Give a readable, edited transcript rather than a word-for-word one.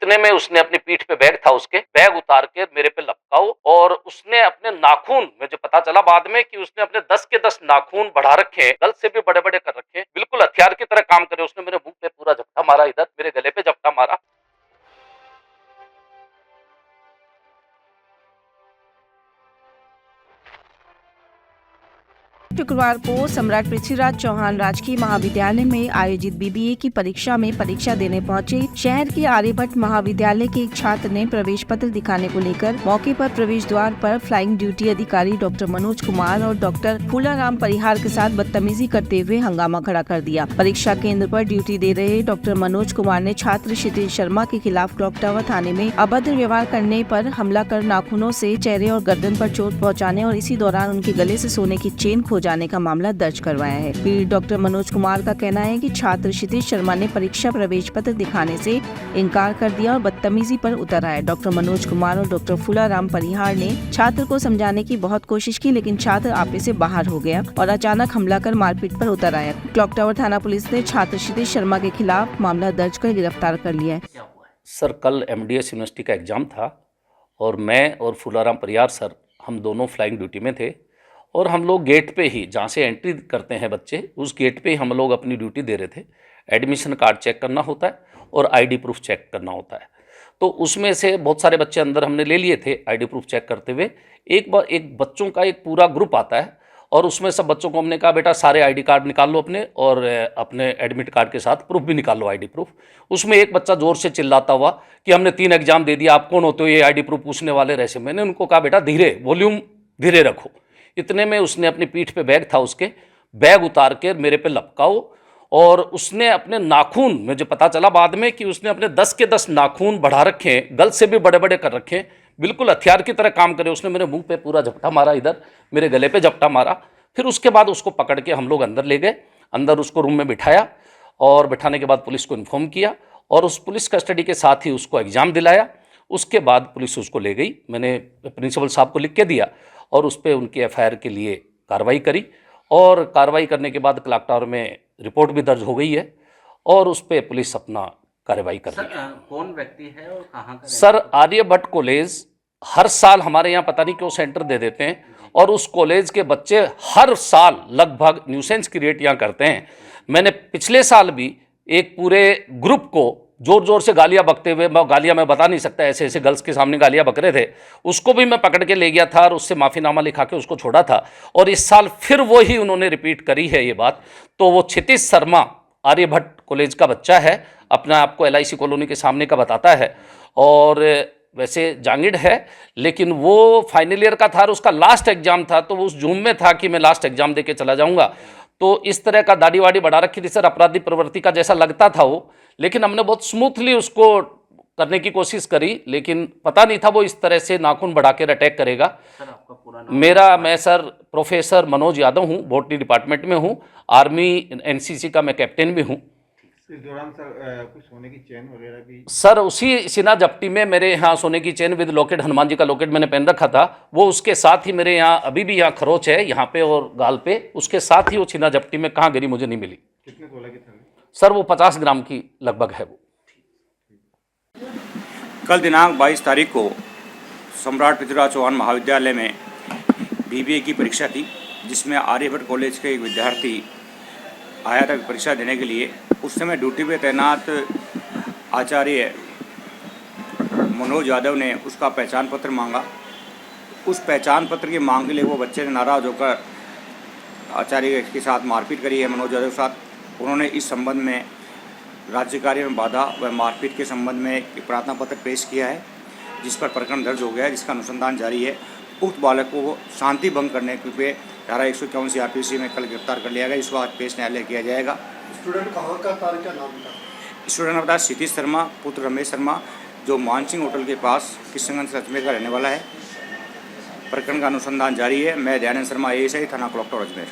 इतने में उसने अपनी पीठ पे बैग था, उसके बैग उतार के मेरे पे लपकाओ और उसने अपने नाखून, मुझे पता चला बाद में कि उसने अपने 10 के 10 नाखून बढ़ा रखे हैं, गल से भी बड़े-बड़े कर रखे हैं, बिल्कुल हथियार की तरह काम करे। उसने मेरे मुंह पे पूरा झपटा मारा, इधर मेरे गले पे झपटा मारा। शुक्रवार को सम्राट पृथ्वीराज चौहान राजकीय महाविद्यालय में आयोजित बीबीए की परीक्षा में परीक्षा देने पहुंचे शहर के आर्यभट्ट महाविद्यालय के एक छात्र ने प्रवेश पत्र दिखाने को लेकर मौके पर प्रवेश द्वार पर फ्लाइंग ड्यूटी अधिकारी डॉक्टर मनोज कुमार और डॉक्टर फूलाराम परिहार के साथ बदतमीजी करते हुए हंगामा खड़ा कर दिया। परीक्षा केंद्र पर ड्यूटी दे रहे डॉक्टर मनोज कुमार ने छात्र क्षितिज शर्मा के खिलाफ क्लॉक टावर थाने में अभद्र व्यवहार करने पर हमला कर नाखूनों से चेहरे और गर्दन पर चोट पहुँचाने और इसी दौरान उनके गले से सोने की चेन जाने का मामला दर्ज करवाया है। पीड़ित डॉक्टर मनोज कुमार का कहना है कि छात्र क्षितिज शर्मा ने परीक्षा प्रवेश पत्र दिखाने से इनकार कर दिया और बदतमीजी पर उतर आए। डॉक्टर मनोज कुमार और डॉक्टर फूलाराम परिहार ने छात्र को समझाने की बहुत कोशिश की, लेकिन छात्र आपे से बाहर हो गया और अचानक हमला कर मारपीट पर उतर आया। क्लॉक टावर थाना पुलिस ने छात्र क्षितिज शर्मा के खिलाफ मामला दर्ज कर गिरफ्तार कर लिया है। सर, कल MDS यूनिवर्सिटी का एग्जाम था और मैं और फूलाराम परिहार सर, हम दोनों फ्लाइंग ड्यूटी में थे और हम लोग गेट पे ही, जहाँ से एंट्री करते हैं बच्चे, उस गेट पे ही हम लोग अपनी ड्यूटी दे रहे थे। एडमिशन कार्ड चेक करना होता है और ID प्रूफ चेक करना होता है। तो उसमें से बहुत सारे बच्चे अंदर हमने ले लिए थे ID प्रूफ चेक करते हुए। एक बच्चों का एक पूरा ग्रुप आता है और उसमें सब बच्चों को हमने कहा, बेटा सारे ID कार्ड निकाल लो अपने और अपने एडमिट कार्ड के साथ प्रूफ भी निकाल लो, ID प्रूफ। उसमें एक बच्चा ज़ोर से चिल्लाता हुआ कि हमने 3 एग्जाम दे दिया, आप कौन होते हो ये ID प्रूफ पूछने वाले? रहसे मैंने उनको कहा, बेटा धीरे, वॉल्यूम धीरे रखो। इतने में उसने अपनी पीठ पे बैग था, उसके बैग उतार के मेरे पे लपकाओ और उसने अपने नाखून, मुझे पता चला बाद में कि उसने अपने 10 के 10 नाखून बढ़ा रखे हैं, गल से भी बड़े-बड़े कर रखे हैं, बिल्कुल हथियार की तरह काम करे। उसने मेरे मुंह पे पूरा झपटा मारा, इधर मेरे गले पे झपटा मारा। फिर उसके बाद उसको पकड़ के हम लोग अंदर ले गए, अंदर उसको रूम में बिठाया और बिठाने के बाद पुलिस को इन्फॉर्म किया और उस पुलिस कस्टडी के साथ ही उसको एग्ज़ाम दिलाया। उसके बाद पुलिस उसको ले गई, मैंने प्रिंसिपल साहब को लिख के दिया और उस पर उनकी FIR के लिए कार्रवाई करी और कार्रवाई करने के बाद क्लॉक टावर में रिपोर्ट भी दर्ज हो गई है और उस पर पुलिस अपना कार्रवाई कर रही है। कौन व्यक्ति है और कहाँ का? सर, आर्यभट्ट कॉलेज हर साल हमारे यहाँ पता नहीं क्यों सेंटर दे देते हैं और उस कॉलेज के बच्चे हर साल लगभग न्यूसेंस क्रिएट यहाँ करते हैं। मैंने पिछले साल भी एक पूरे ग्रुप को जोर जोर से गालियां बकते हुए, गालियां मैं बता नहीं सकता, ऐसे ऐसे गर्ल्स के सामने गालियां बक रहे थे, उसको भी मैं पकड़ के ले गया था और उससे माफ़ीनामा लिखा के उसको छोड़ा था। और इस साल फिर वो ही उन्होंने रिपीट करी है ये बात। तो वो क्षितिज शर्मा आर्यभट्ट कॉलेज का बच्चा है, अपना आपको LIC कॉलोनी के सामने का बताता है और वैसे जांगिड है, लेकिन वो फाइनल ईयर का था और उसका लास्ट एग्जाम था, तो वो उस झूम में था कि मैं लास्ट एग्जाम दे के चला जाऊँगा। तो इस तरह का दाढ़ी वाड़ी बढ़ा रखी थी सर, अपराधी प्रवृत्ति का जैसा लगता था वो, लेकिन हमने बहुत स्मूथली उसको करने की कोशिश करी, लेकिन पता नहीं था वो इस तरह से नाखून बढ़ा कर अटैक करेगा। सर, आपका पूरा नाम? मैं सर प्रोफेसर मनोज यादव हूँ, बॉटनी डिपार्टमेंट में हूँ, आर्मी NCC का मैं कैप्टन भी हूँ। इस दौरान सर कुछ सोने की चेन वगैरह भी? सर, उसी सिना जप्टी में मेरे यहाँ सोने की chain with locket, Hanuman ji का लॉकेट मैंने पहन रखा था, वो उसके साथ ही मेरे यहाँ अभी भी यहाँ खरोच है यहाँ पे और गाल पे, उसके साथ ही वो सिना जप्टी में कहाँ गिरी मुझे नहीं मिली। कितने तोला की थी? सर, वो 50 ग्राम की लगभग है वो। कल दिनांक 22 तारीख को सम्राट पृथ्वीराज चौहान महाविद्यालय में BBA की परीक्षा थी, जिसमें आर्यभट्ट कॉलेज के एक विद्यार्थी आया था परीक्षा देने के लिए। उस समय ड्यूटी पे तैनात आचार्य मनोज यादव ने उसका पहचान पत्र मांगा। उस पहचान पत्र की मांग के लिए वो बच्चे ने नाराज़ होकर आचार्य के साथ मारपीट करी है, मनोज यादव के साथ। उन्होंने इस संबंध में राज्य कार्य में बाधा व मारपीट के संबंध में एक प्रार्थना पत्र पेश किया है, जिस पर प्रकरण दर्ज हो गया है, जिसका अनुसंधान जारी है। उक्त बालक को शांति भंग करने के धारा 151 CRPC में कल गिरफ्तार कर लिया गया। इसको आज पेश न्यायालय किया जाएगा। स्टूडेंट कहाँ का था, क्या नाम था? स्टूडेंट ने बताया क्षितिज शर्मा पुत्र रमेश शर्मा, जो मानसिंह होटल के पास किशनगंज अजमेर का रहने वाला है। प्रकरण का अनुसंधान जारी है। मैं दयानंद शर्मा ASI थाना क्लॉक टावर अजमेर।